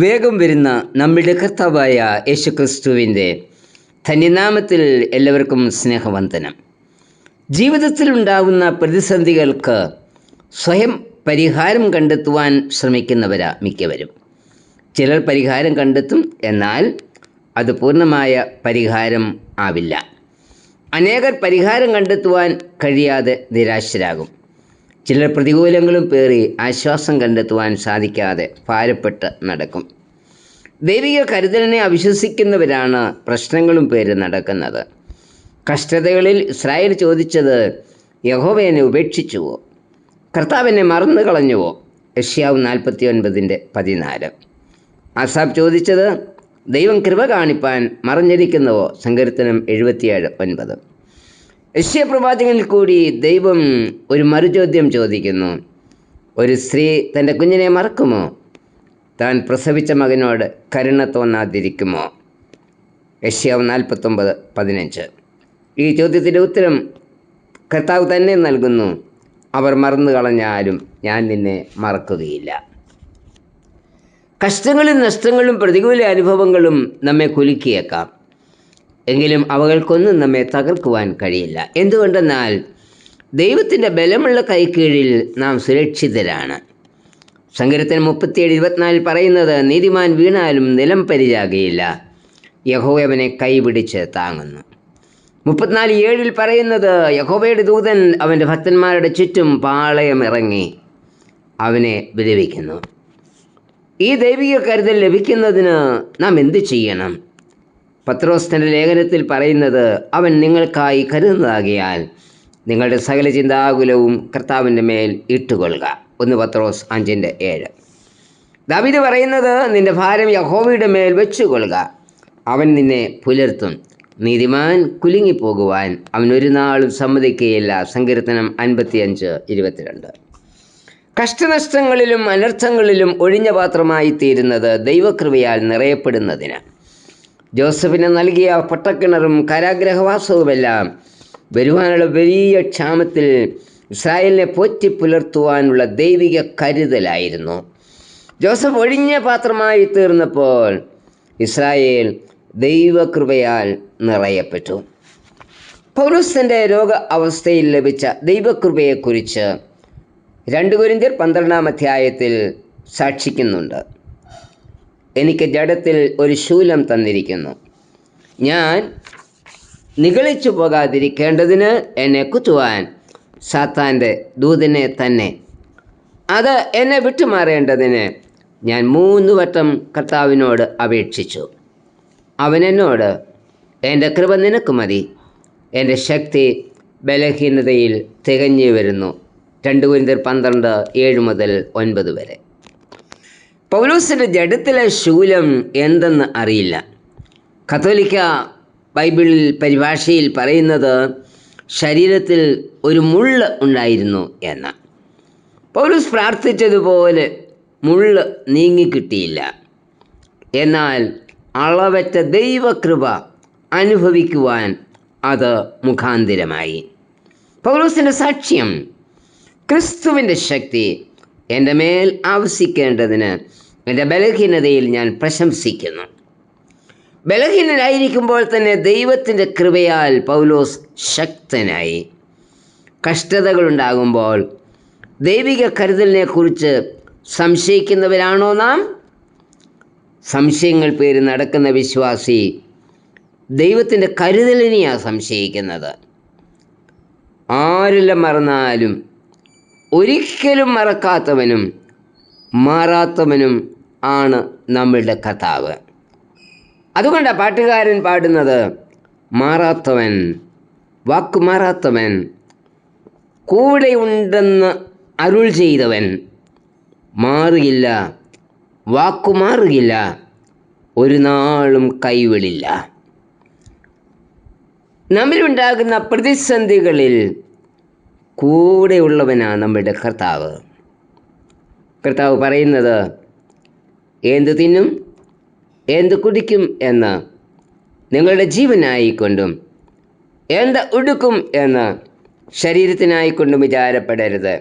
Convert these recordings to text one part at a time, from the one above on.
വേഗം വരുന്ന നമ്മുടെ കർത്താവായ യേശുക്രിസ്തുവിൻ്റെ ധന്യനാമത്തിൽ എല്ലാവർക്കും സ്നേഹവന്ദനം. ജീവിതത്തിലുണ്ടാകുന്ന പ്രതിസന്ധികൾക്ക് സ്വയം പരിഹാരം കണ്ടെത്തുവാൻ ശ്രമിക്കുന്നവരാ മിക്കവരും. ചിലർ പരിഹാരം കണ്ടെത്തും, എന്നാൽ അത് പൂർണ്ണമായ പരിഹാരം ആവില്ല. അനേകർ പരിഹാരം കണ്ടെത്തുവാൻ കഴിയാതെ നിരാശരാകും. ചിലർ പ്രതികൂലങ്ങളും പേറി ആശ്വാസം കണ്ടെത്തുവാൻ സാധിക്കാതെ ഭാരപ്പെട്ട് നടക്കും. ദൈവിക കരുതലിനെ അവിശ്വസിക്കുന്നവരാണ് പ്രശ്നങ്ങളും പേര് നടക്കുന്നത്. കഷ്ടതകളിൽ ഇസ്രായേൽ ചോദിച്ചത്, യഹോവയെ ഉപേക്ഷിച്ചുവോ, കർത്താവിനെ മറന്നു കളഞ്ഞുവോ? യെശയ്യാവ് 49:14. ആസാഫ് ചോദിച്ചത്, ദൈവം കൃപ കാണിപ്പാൻ മറഞ്ഞിരിക്കുന്നുവോ? സങ്കീർത്തനം 77:9. യെശയ്യാ പ്രവാചകനിൽ കൂടി ദൈവം ഒരു മറുചോദ്യം ചോദിക്കുന്നു. ഒരു സ്ത്രീ തൻ്റെ കുഞ്ഞിനെ മറക്കുമോ? താൻ പ്രസവിച്ച മകനോട് കരുണ തോന്നാതിരിക്കുമോ? യെശയ്യാവ് 49:15. ഈ ചോദ്യത്തിൻ്റെ ഉത്തരം കർത്താവ് തന്നെ നൽകുന്നു. അവർ മറന്നു കളഞ്ഞാലും ഞാൻ നിന്നെ മറക്കുകയില്ല. കഷ്ടങ്ങളും നഷ്ടങ്ങളും പ്രതികൂല അനുഭവങ്ങളും നമ്മെ കുലുക്കിയേക്കാം. എങ്കിലും അവകൾക്കൊന്നും നമ്മെ തകർക്കുവാൻ കഴിയില്ല. എന്തുകൊണ്ടെന്നാൽ ദൈവത്തിൻ്റെ ബലമുള്ള കൈക്കീഴിൽ നാം സുരക്ഷിതരാണ്. സങ്കീർത്തനം 37:24 പറയുന്നത്, നീതിമാൻ വീണാലും നിലം പരിചാകയില്ല, യഹോവ അവനെ കൈപിടിച്ച് താങ്ങുന്നു. 34:7 പറയുന്നത്, യഹോവയുടെ ദൂതൻ അവൻ്റെ ഭക്തന്മാരുടെ ചുറ്റും പാളയമിറങ്ങി അവനെ വിടുവിക്കുന്നു. ഈ ദൈവിക കരുതൽ ലഭിക്കുന്നതിന് നാം എന്ത് ചെയ്യണം? പത്രോസ് തൻ്റെ ലേഖനത്തിൽ പറയുന്നത്, അവൻ നിങ്ങൾക്കായി കരുതുന്നതാകിയാൽ നിങ്ങളുടെ സകല ചിന്താകുലവും കർത്താവിൻ്റെ മേൽ ഇട്ടുകൊള്ളുക. 1 പത്രോസ് 5:7. ദാവീദ് പറയുന്നത്, നിന്റെ ഭാരം യഹോവയുടെ മേൽ വെച്ചുകൊള്ളുക, അവൻ നിന്നെ പുലർത്തും. നീതിമാൻ കുലുങ്ങിപ്പോകുവാൻ അവൻ ഒരു നാളും സമ്മതിക്കുകയില്ല. സങ്കീർത്തനം 55:22. കഷ്ടനഷ്ടങ്ങളിലും അനർത്ഥങ്ങളിലും ഒഴിഞ്ഞ പാത്രമായി തീരുന്നത് ദൈവകൃപയാൽ നിറയപ്പെടുന്നതിന്. ജോസഫിന് നൽകിയ പട്ടക്കിണറും കാരാഗ്രഹവാസവുമെല്ലാം വരുവാനുള്ള വലിയ ക്ഷാമത്തിൽ ഇസ്രായേലിനെ പോറ്റി പുലർത്തുവാനുള്ള ദൈവിക കരുതലായിരുന്നു. ജോസഫ് ഒഴിഞ്ഞ പാത്രമായി തീർന്നപ്പോൾ ഇസ്രായേൽ ദൈവകൃപയാൽ നിറയപ്പെട്ടു. പൗലോസിൻ്റെ രോഗ അവസ്ഥയിൽ ലഭിച്ച ദൈവകൃപയെക്കുറിച്ച് 2 കൊരിന്ത്യർ 12-ാം സാക്ഷിക്കുന്നുണ്ട്. എനിക്ക് ജഡത്തിൽ ഒരു ശൂലം തന്നിരിക്കുന്നു. ഞാൻ നിഗളിച്ചു പോകാതിരിക്കേണ്ടതിന് എന്നെ കുത്തുവാൻ സാത്താൻ്റെ ദൂതനെ തന്നെ. അത് എന്നെ വിട്ടുമാറേണ്ടതിന് ഞാൻ 3 വട്ടം കർത്താവിനോട് അപേക്ഷിച്ചു. അവൻ എന്നോട്, എൻ്റെ കൃപ നിനക്ക് മതി, എൻ്റെ ശക്തി ബലഹീനതയിൽ തികഞ്ഞു വരുന്നു. 2 കൊരിന്ത്യർ 12:7-9 പൗലോസിൻ്റെ ജഡത്തിലെ ശൂലം എന്തെന്ന് അറിയില്ല. കത്തോലിക്ക ബൈബിളിൽ പരിഭാഷയിൽ പറയുന്നത്, ശരീരത്തിൽ ഒരു മുള്ള് ഉണ്ടായിരുന്നു എന്ന്. പൗലോസ് പ്രാർത്ഥിച്ചതുപോലെ മുള്ള് നീങ്ങിക്കിട്ടിയില്ല. എന്നാൽ അളവറ്റ ദൈവകൃപ അനുഭവിക്കുവാൻ അത് മുഖാന്തിരമായി. പൗലോസിൻ്റെ സാക്ഷ്യം, ക്രിസ്തുവിൻ്റെ ശക്തി എൻ്റെ മേൽ ആവസിക്കേണ്ടതിന് എൻ്റെ ബലഹീനതയിൽ ഞാൻ പ്രശംസിക്കുന്നു. ബലഹീനനായിരിക്കുമ്പോൾ തന്നെ ദൈവത്തിൻ്റെ കൃപയാൽ പൗലോസ് ശക്തനായി. കഷ്ടതകളുണ്ടാകുമ്പോൾ ദൈവിക കരുതലിനെക്കുറിച്ച് സംശയിക്കുന്നവരാണോ നാം? സംശയങ്ങൾ പേര് നടക്കുന്ന വിശ്വാസി ദൈവത്തിൻ്റെ കരുതലിനെയാണ് സംശയിക്കുന്നത്. ആരെല്ലാം മറന്നാലും ഒരിക്കലും മറക്കാത്തവനും മാറാത്തവനും ആണ് നമ്മളുടെ കർത്താവ്. അതുകൊണ്ടാണ് പാട്ടുകാരൻ പാടുന്നത്, മാറാത്തവൻ, വാക്കുമാറാത്തവൻ, കൂടെ ഉണ്ടെന്ന് അരുൾ ചെയ്തവൻ, മാറുകില്ല, വാക്കുമാറുകില്ല, ഒരു നാളും കൈവിടില്ല. നമ്മിലുണ്ടാകുന്ന പ്രതിസന്ധികളിൽ കൂടെയുള്ളവനാണ് നമ്മുടെ കർത്താവ്. കർത്താവ് പറയുന്നത്, എന്ത് തിന്നും എന്ത് കുടിക്കും എന്ന് നിങ്ങളുടെ ജീവനായിക്കൊണ്ടും എന്ത് ഉടുക്കും എന്ന് ശരീരത്തിനായിക്കൊണ്ടും വിചാരപ്പെടരുത്.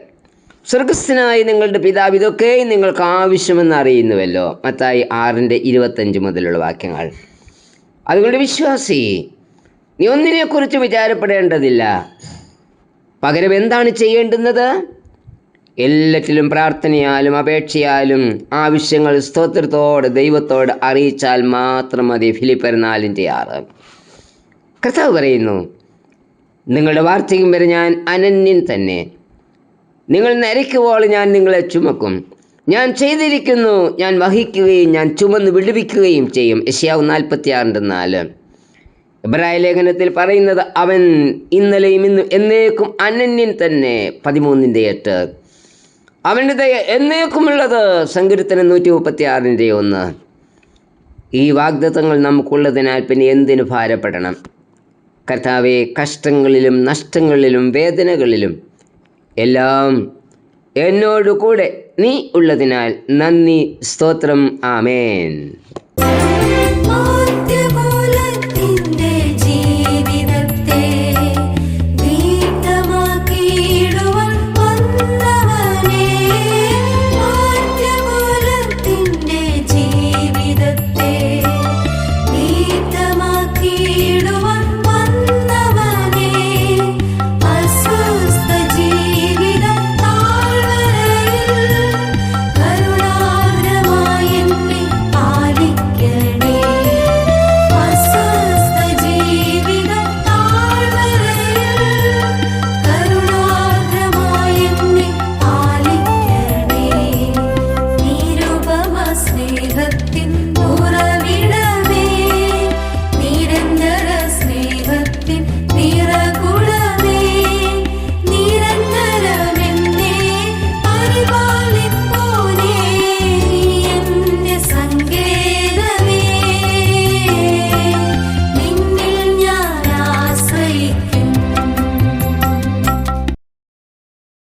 സ്വർഗസ്ഥനായ നിങ്ങളുടെ പിതാവ് ഇതൊക്കെയും നിങ്ങൾക്ക് ആവശ്യമെന്ന് അറിയുന്നുവല്ലോ. മത്തായി 6:25 മുതലുള്ള വാക്യങ്ങൾ. അതുകൊണ്ട് വിശ്വാസി, നീ ഒന്നിനെക്കുറിച്ച് വിചാരപ്പെടേണ്ടതില്ല. പകരം എന്താണ് ചെയ്യേണ്ടുന്നത്? എല്ലാറ്റിലും പ്രാർത്ഥനയാലും അപേക്ഷയാലും ആവശ്യങ്ങൾ സ്തോത്രത്തോടെ ദൈവത്തോട് അറിയിച്ചാൽ മാത്രം മതി. ഫിലിപ്പർ 4:6. കർത്താവ് പറയുന്നു, നിങ്ങളുടെ വാർദ്ധക്യം വരെ ഞാൻ അനന്യൻ തന്നെ. നിങ്ങൾ നരയ്ക്കുവോൾ ഞാൻ നിങ്ങളെ ചുമക്കും. ഞാൻ ചെയ്തിരിക്കുന്നു, ഞാൻ വഹിക്കുകയും ഞാൻ ചുമന്ന് വിടുവിക്കുകയും ചെയ്യും. യെശയ്യാവ് 46:4. എബ്രായ ലേഖനത്തിൽ പറയുന്നത്, അവൻ ഇന്നലെയും ഇന്നും എന്നേക്കും അനന്യൻ തന്നെ. 13:8. അവൻ്റെ ദയ എന്നേക്കുമുള്ളത്. സങ്കീർത്തനം 136:1. ഈ വാഗ്ദത്തങ്ങൾ നമുക്കുള്ളതിനാൽ പിന്നെ എന്തിനു ഭാരപ്പെടണം? കർത്താവേ, കഷ്ടങ്ങളിലും നഷ്ടങ്ങളിലും വേദനകളിലും എല്ലാം എന്നോടുകൂടെ നീ ഉള്ളതിനാൽ നന്ദി, സ്തോത്രം. ആമേൻ.